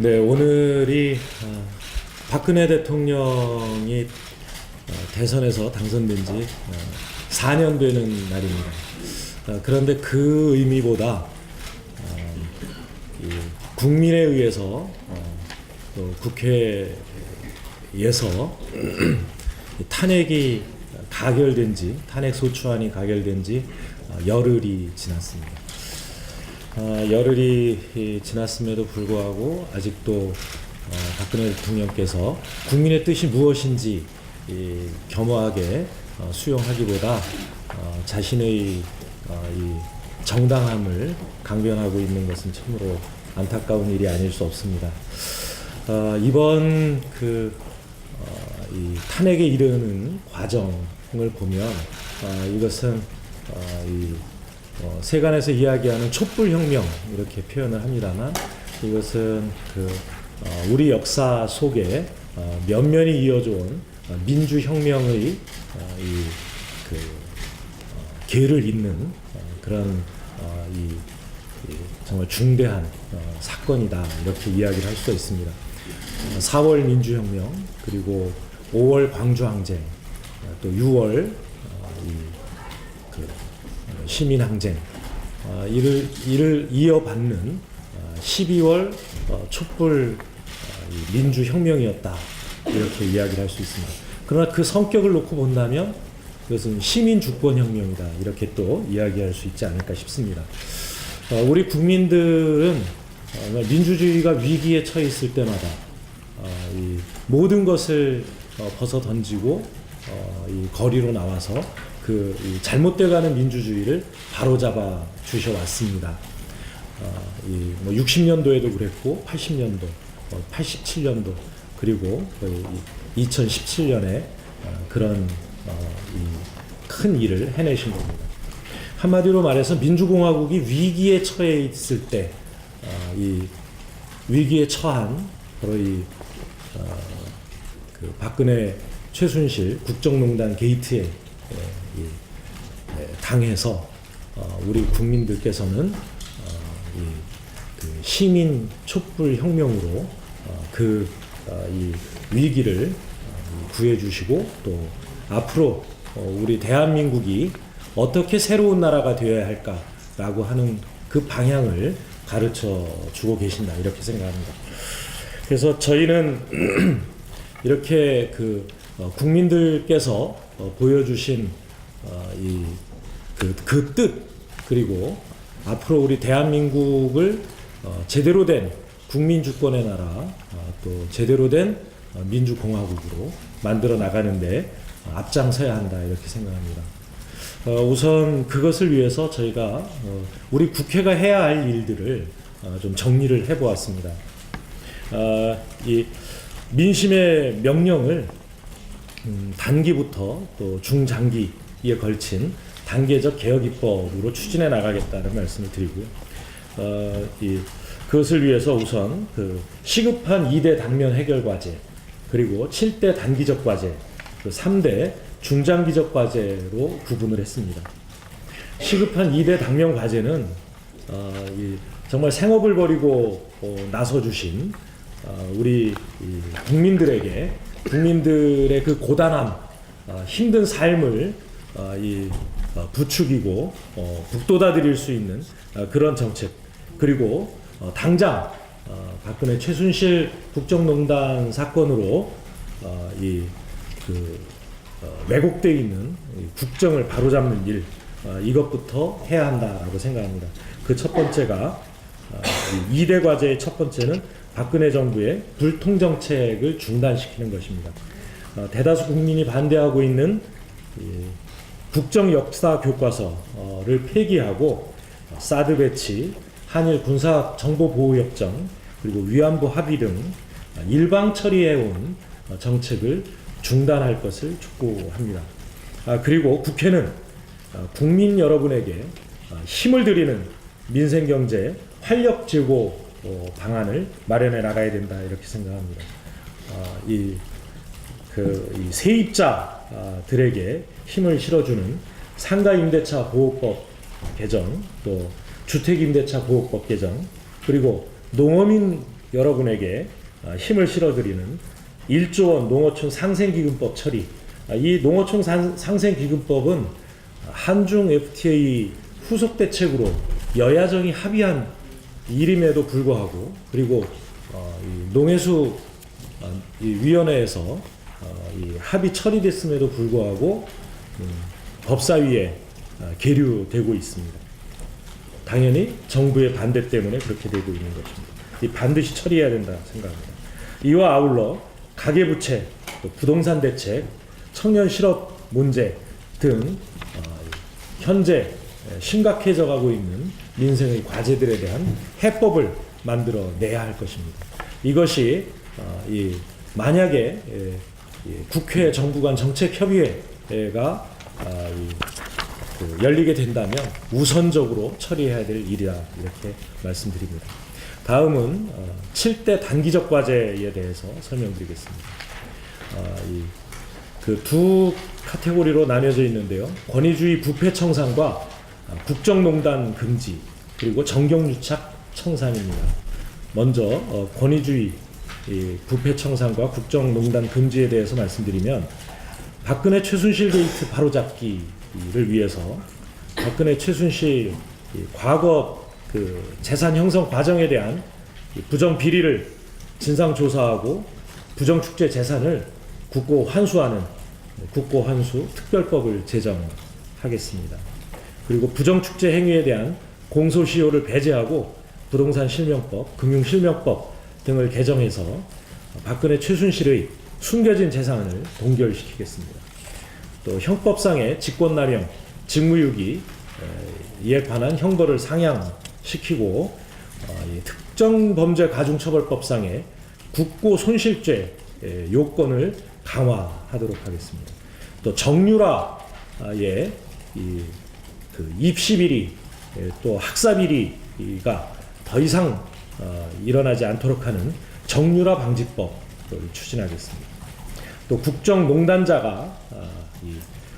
네, 오늘이 박근혜 대통령이 대선에서 당선된 지 4년 되는 날입니다. 그런데 그 의미보다 이 국민에 의해서 또 국회에서 탄핵이 가결된 지, 탄핵 소추안이 가결된 지 열흘이 지났습니다. 열흘이 지났음에도 불구하고 아직도 박근혜 대통령께서 국민의 뜻이 무엇인지 겸허하게 수용하기보다 자신의 이 정당함을 강변하고 있는 것은 참으로 안타까운 일이 아닐 수 없습니다. 이번 이 탄핵에 이르는 과정을 보면 이것은 세간에서 이야기하는 촛불혁명 이렇게 표현을 합니다만 이것은 우리 역사 속에 면면이 이어져 온 민주혁명의 계를 잇는 그런 정말 중대한 사건이다 이렇게 이야기를 할 수 있습니다. 4월 민주혁명 그리고 5월 광주항쟁 또 6월 시민항쟁 이를 이어받는 12월 촛불 민주혁명이었다 이렇게 이야기를 할 수 있습니다. 그러나 그 성격을 놓고 본다면 그것은 시민주권혁명이다 이렇게 또 이야기할 수 있지 않을까 싶습니다. 우리 국민들은 민주주의가 위기에 처해 있을 때마다 이 모든 것을 벗어 던지고 이 거리로 나와서 이 잘못돼가는 민주주의를 바로잡아 주셔왔습니다. 60년도에도 그랬고 80년도, 87년도 그리고 2017년에 그런 큰 일을 해내신 겁니다. 한마디로 말해서 민주공화국이 위기에 처해 있을 때 이 위기에 처한 바로 박근혜 최순실 국정농단 게이트에 당해서 우리 국민들께서는 시민 촛불 혁명으로 이 위기를 구해주시고 또 앞으로 우리 대한민국이 어떻게 새로운 나라가 되어야 할까라고 하는 그 방향을 가르쳐 주고 계신다 이렇게 생각합니다. 그래서 저희는 이렇게 국민들께서 보여주신 그 뜻 그리고 앞으로 우리 대한민국을 제대로 된 국민주권의 나라 또 제대로 된 민주공화국으로 만들어 나가는데 앞장서야 한다 이렇게 생각합니다. 우선 그것을 위해서 저희가 우리 국회가 해야 할 일들을 좀 정리를 해보았습니다. 이 민심의 명령을 단기부터 또 중장기에 걸친 단계적 개혁 입법으로 추진해 나가겠다는 말씀을 드리고요. 그것을 위해서 우선 시급한 2대 당면 해결 과제 그리고 7대 단기적 과제 3대 중장기적 과제로 구분을 했습니다. 시급한 2대 당면 과제는 정말 생업을 버리고 나서주신 우리 국민들의 그 고단함, 힘든 삶을 부추기고 북돋아 드릴 수 있는 그런 정책 그리고 당장 박근혜 최순실 국정농단 사건으로 왜곡되어 있는 국정을 바로잡는 일 이것부터 해야 한다라고 생각합니다. 그 첫 번째가 2대 과제의 첫 번째는 박근혜 정부의 불통정책을 중단시키는 것입니다. 대다수 국민이 반대하고 있는 국정 역사 교과서를 폐기하고 사드 배치, 한일 군사 정보 보호 협정, 그리고 위안부 합의 등 일방 처리해온 정책을 중단할 것을 촉구합니다. 그리고 국회는 국민 여러분에게 힘을 드리는 민생경제 활력 제고 방안을 마련해 나가야 된다 이렇게 생각합니다. 이 세입자들에게 힘을 실어주는 상가임대차 보호법 개정, 또 주택임대차 보호법 개정, 그리고 농어민 여러분에게 힘을 실어드리는 1조 원 농어촌 상생기금법 처리. 이 농어촌 상생기금법은 한중 FTA 후속 대책으로 여야정이 합의한 일임에도 불구하고, 그리고 이 농해수 이 위원회에서 이 합의 처리됐음에도 불구하고 법사위에 계류되고 있습니다. 당연히 정부의 반대 때문에 그렇게 되고 있는 것입니다. 이 반드시 처리해야 된다 생각합니다. 이와 아울러 가계부채, 또 부동산 대책, 청년 실업 문제 등 현재 심각해져가고 있는 민생의 과제들에 대한 해법을 만들어내야 할 것입니다. 이것이 만약에 국회 정부 간 정책협의회가 열리게 된다면 우선적으로 처리해야 될 일이다, 이렇게 말씀드립니다. 다음은 7대 단기적 과제에 대해서 설명드리겠습니다. 그 두 카테고리로 나뉘어져 있는데요. 권위주의 부패 청산과 국정농단 금지, 그리고 정경유착 청산입니다. 먼저 권위주의 부패 청산과 국정농단 금지에 대해서 말씀드리면, 박근혜 최순실 게이트 바로잡기를 위해서 박근혜 최순실 과거 그 재산 형성 과정에 대한 부정 비리를 진상 조사하고 부정 축제 재산을 국고 환수하는 국고 환수 특별법을 제정하겠습니다. 그리고 부정 축제 행위에 대한 공소시효를 배제하고 부동산 실명법, 금융 실명법 등을 개정해서 박근혜 최순실의 숨겨진 재산을 동결시키겠습니다. 또 형법상의 직권남용, 직무유기 이에 관한 형벌을 상향시키고 특정범죄가중처벌법상의 국고 손실죄 요건을 강화하도록 하겠습니다. 또 정유라의 그 입시비리, 또 학사비리가 더 이상 일어나지 않도록 하는 정유라 방지법을 추진하겠습니다. 또 국정농단자가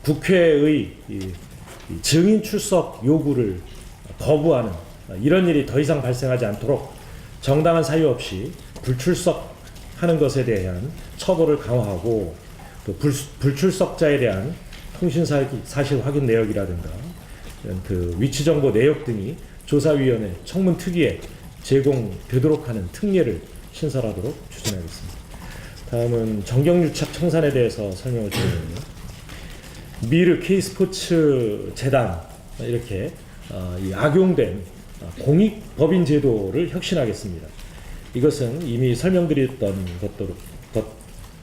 국회의 증인 출석 요구를 거부하는 이런 일이 더 이상 발생하지 않도록 정당한 사유 없이 불출석하는 것에 대한 처벌을 강화하고, 또 불출석자에 대한 통신사실 확인 내역이라든가 그 위치정보 내역 등이 조사위원회 청문특위에 제공되도록 하는 특례를 신설하도록 추진하겠습니다. 다음은 정경유착 청산에 대해서 설명을 드리면요. 미르 K스포츠 재단 이렇게 악용된 공익법인 제도를 혁신하겠습니다. 이것은 이미 설명드렸던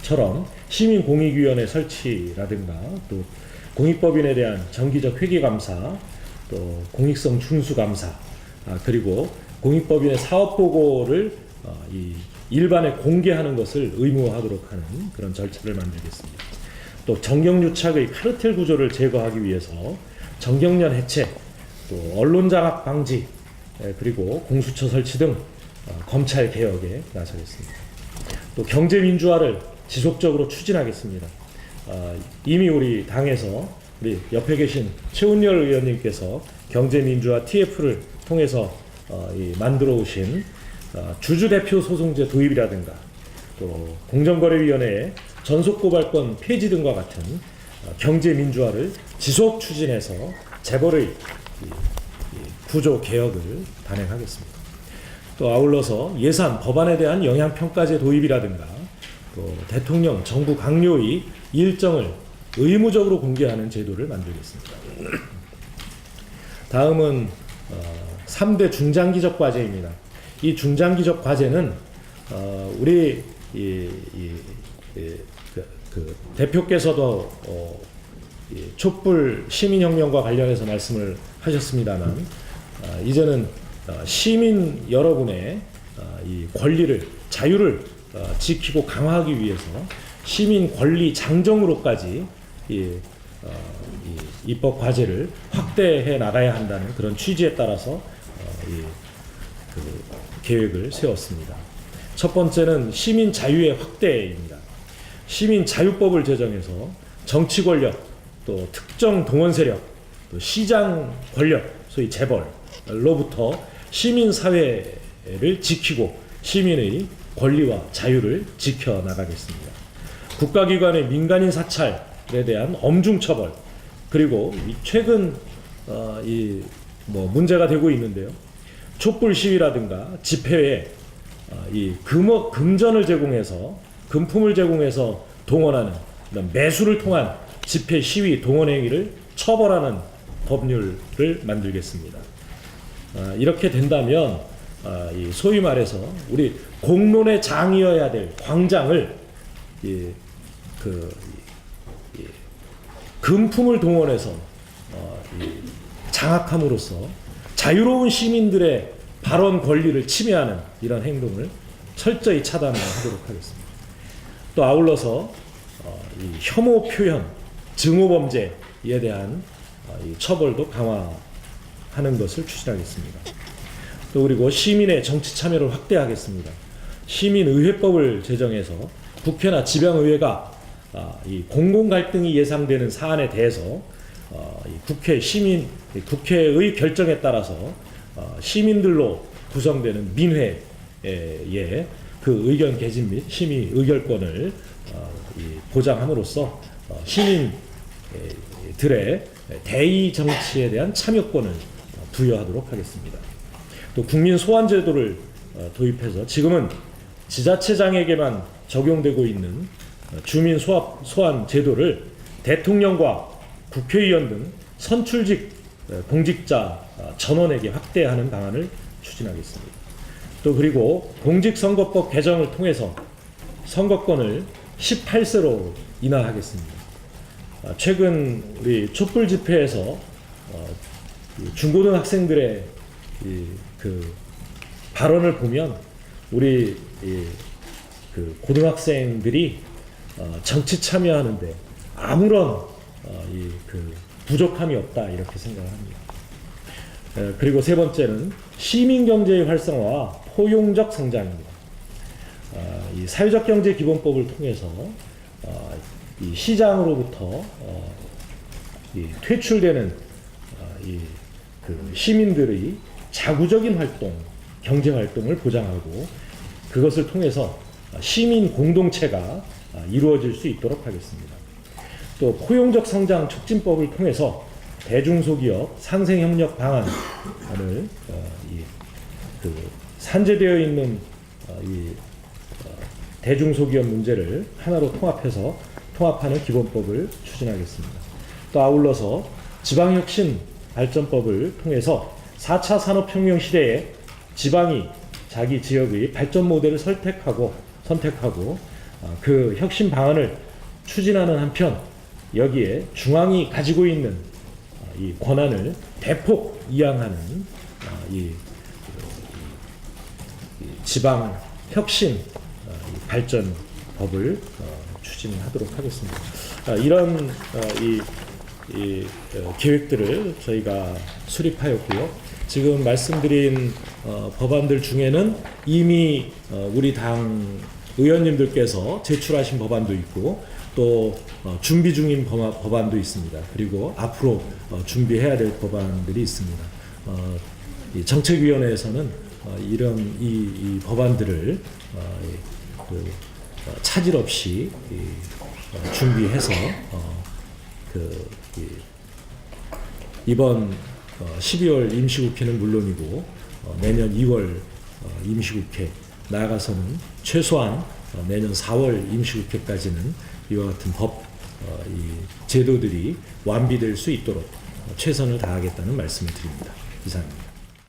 것처럼 시민공익위원회 설치라든가, 또 공익법인에 대한 정기적 회계감사, 또 공익성 준수감사, 그리고 공익법인의 사업보고를 일반에 공개하는 것을 의무화하도록 하는 그런 절차를 만들겠습니다. 또 정경유착의 카르텔 구조를 제거하기 위해서 정경련 해체, 또 언론장악 방지, 그리고 공수처 설치 등 검찰 개혁에 나서겠습니다. 또 경제민주화를 지속적으로 추진하겠습니다. 이미 우리 당에서 우리 옆에 계신 최운열 의원님께서 경제민주화 TF를 통해서 만들어 오신 주주대표 소송제 도입이라든가, 또 공정거래위원회의 전속고발권 폐지 등과 같은 경제민주화를 지속 추진해서 재벌의 구조 개혁을 단행하겠습니다. 또 아울러서 예산, 법안에 대한 영향평가제 도입이라든가, 또 대통령, 정부 강요의 일정을 의무적으로 공개하는 제도를 만들겠습니다. 다음은 3대 중장기적 과제입니다. 이 중장기적 과제는 우리 그 대표께서도 촛불 시민혁명과 관련해서 말씀을 하셨습니다만, 이제는 시민 여러분의 이 권리를, 자유를 지키고 강화하기 위해서 시민 권리 장정으로까지 이 입법 과제를 확대해 나가야 한다는 그런 취지에 따라서 그 계획을 세웠습니다. 첫 번째는 시민 자유의 확대입니다. 시민 자유법을 제정해서 정치 권력, 또 특정 동원 세력, 또 시장 권력, 소위 재벌로부터 시민 사회를 지키고 시민의 권리와 자유를 지켜나가겠습니다. 국가기관의 민간인 사찰에 대한 엄중 처벌, 그리고 최근 문제가 되고 있는데요. 촛불 시위라든가 집회에 금전을 제공해서, 금품을 제공해서 동원하는 매수를 통한 집회 시위 동원 행위를 처벌하는 법률을 만들겠습니다. 이렇게 된다면 소위 말해서 우리 공론의 장이어야 될 광장을 금품을 동원해서 장악함으로써 자유로운 시민들의 발언 권리를 침해하는 이런 행동을 철저히 차단하도록 하겠습니다. 또 아울러서 이 혐오 표현, 증오 범죄에 대한 이 처벌도 강화하는 것을 추진하겠습니다. 또 그리고 시민의 정치 참여를 확대하겠습니다. 시민의회법을 제정해서 국회나 지방의회가 이 공공 갈등이 예상되는 사안에 대해서 국회의 결정에 따라서 시민들로 구성되는 민회에 그 의견 개진 및 심의 의결권을 보장함으로써 시민들의 대의 정치에 대한 참여권을 부여하도록 하겠습니다. 또 국민 소환 제도를 도입해서 지금은 지자체장에게만 적용되고 있는 주민 소환 제도를 대통령과 국회의원 등 선출직 공직자 전원에게 확대하는 방안을 추진하겠습니다. 또 그리고 공직선거법 개정을 통해서 선거권을 18세로 인하하겠습니다. 최근 우리 촛불 집회에서 중고등학생들의 그 발언을 보면 우리 그 고등학생들이 정치 참여하는데 아무런 그 부족함이 없다 이렇게 생각합니다. 그리고 세 번째는 시민 경제의 활성화와 포용적 성장입니다. 이 사회적 경제 기본법을 통해서 이 시장으로부터 퇴출되는 그 시민들의 자구적인 활동, 경제 활동을 보장하고 그것을 통해서 시민 공동체가 이루어질 수 있도록 하겠습니다. 또 포용적 성장 촉진법을 통해서 대중소기업 상생협력 방안을 산재되어 있는 대중소기업 문제를 하나로 통합하는 기본법을 추진하겠습니다. 또 아울러서 지방혁신 발전법을 통해서 4차 산업혁명 시대에 지방이 자기 지역의 발전 모델을 선택하고 그 혁신 방안을 추진하는 한편 여기에 중앙이 가지고 있는 이 권한을 대폭 이양하는 이 지방 혁신 발전법을 추진하도록 하겠습니다. 이런 계획들을 저희가 수립하였고요. 지금 말씀드린 법안들 중에는 이미 우리 당 의원님들께서 제출하신 법안도 있고 또 준비 중인 법안도 있습니다. 그리고 앞으로 준비해야 될 법안들이 있습니다. 이 정책위원회에서는 이런 이 법안들을 차질 없이 준비해서 이번 12월 임시국회는 물론이고 내년 2월 임시국회 나아가서는 최소한 내년 4월 임시국회까지는 이와 같은 제도들이 완비될 수 있도록 최선을 다하겠다는 말씀을 드립니다. 이상입니다.